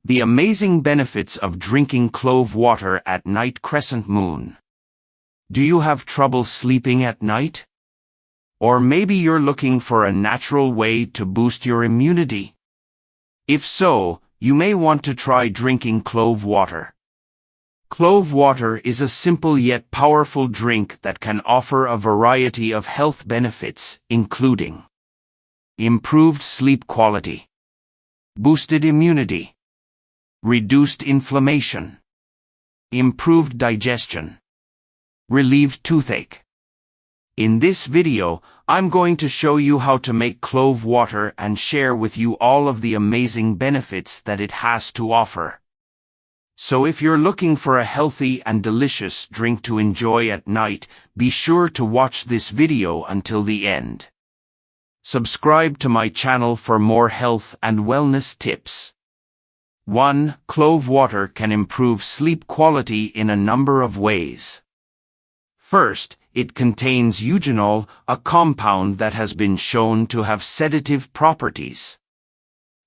The amazing benefits of drinking clove water at night. Crescent moon. Do you have trouble sleeping at night? Or maybe you're looking for a natural way to boost your immunity? If so, you may want to try drinking clove water. Clove water is a simple yet powerful drink that can offer a variety of health benefits, including improved sleep quality, boosted immunity, reduced inflammation, improved digestion, relieved toothache. In this video, I'm going to show you how to make clove water and share with you all of the amazing benefits that it has to offer. So if you're looking for a healthy and delicious drink to enjoy at night, be sure to watch this video until the end. Subscribe to my channel for more health and wellness tips. 1. Clove water can improve sleep quality in a number of ways. First, it contains eugenol, a compound that has been shown to have sedative properties.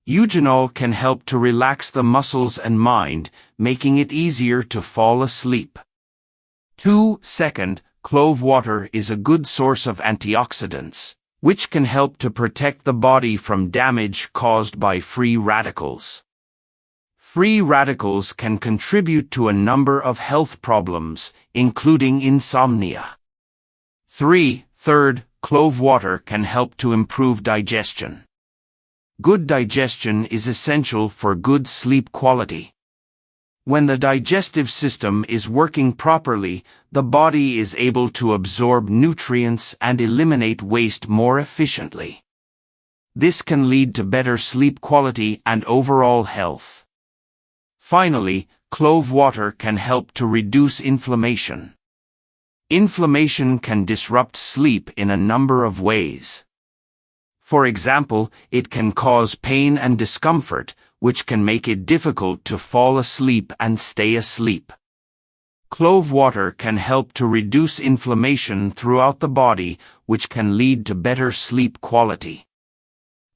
Eugenol can help to relax the muscles and mind, making it easier to fall asleep. 2. Second, clove water is a good source of antioxidants, which can help to protect the body from damage caused by free radicals. Free radicals can contribute to a number of health problems, including insomnia. 3. Third, clove water can help to improve digestion. Good digestion is essential for good sleep quality. When the digestive system is working properly, the body is able to absorb nutrients and eliminate waste more efficiently. This can lead to better sleep quality and overall health. Finally, clove water can help to reduce inflammation. Inflammation can disrupt sleep in a number of ways. For example, it can cause pain and discomfort, which can make it difficult to fall asleep and stay asleep. Clove water can help to reduce inflammation throughout the body, which can lead to better sleep quality.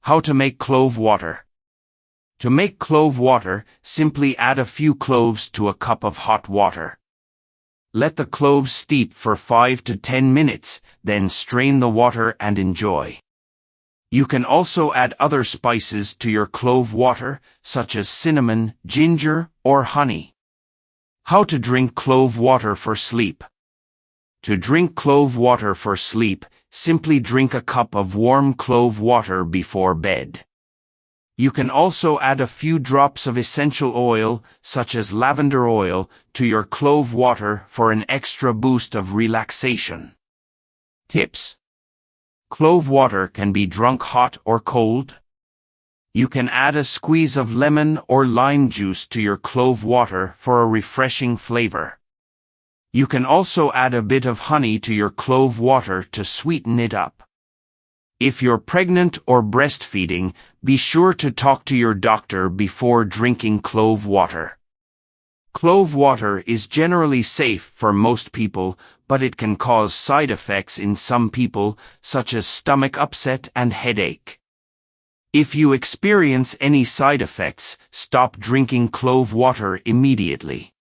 How to make clove water? To make clove water, simply add a few cloves to a cup of hot water. Let the cloves steep for 5 to 10 minutes, then strain the water and enjoy. You can also add other spices to your clove water, such as cinnamon, ginger, or honey. How to drink clove water for sleep. To drink clove water for sleep, simply drink a cup of warm clove water before bed. You can also add a few drops of essential oil, such as lavender oil, to your clove water for an extra boost of relaxation. Tips. Clove water can be drunk hot or cold. You can add a squeeze of lemon or lime juice to your clove water for a refreshing flavor. You can also add a bit of honey to your clove water to sweeten it up. If you're pregnant or breastfeeding, be sure to talk to your doctor before drinking clove water. Clove water is generally safe for most people, but it can cause side effects in some people, such as stomach upset and headache. If you experience any side effects, stop drinking clove water immediately.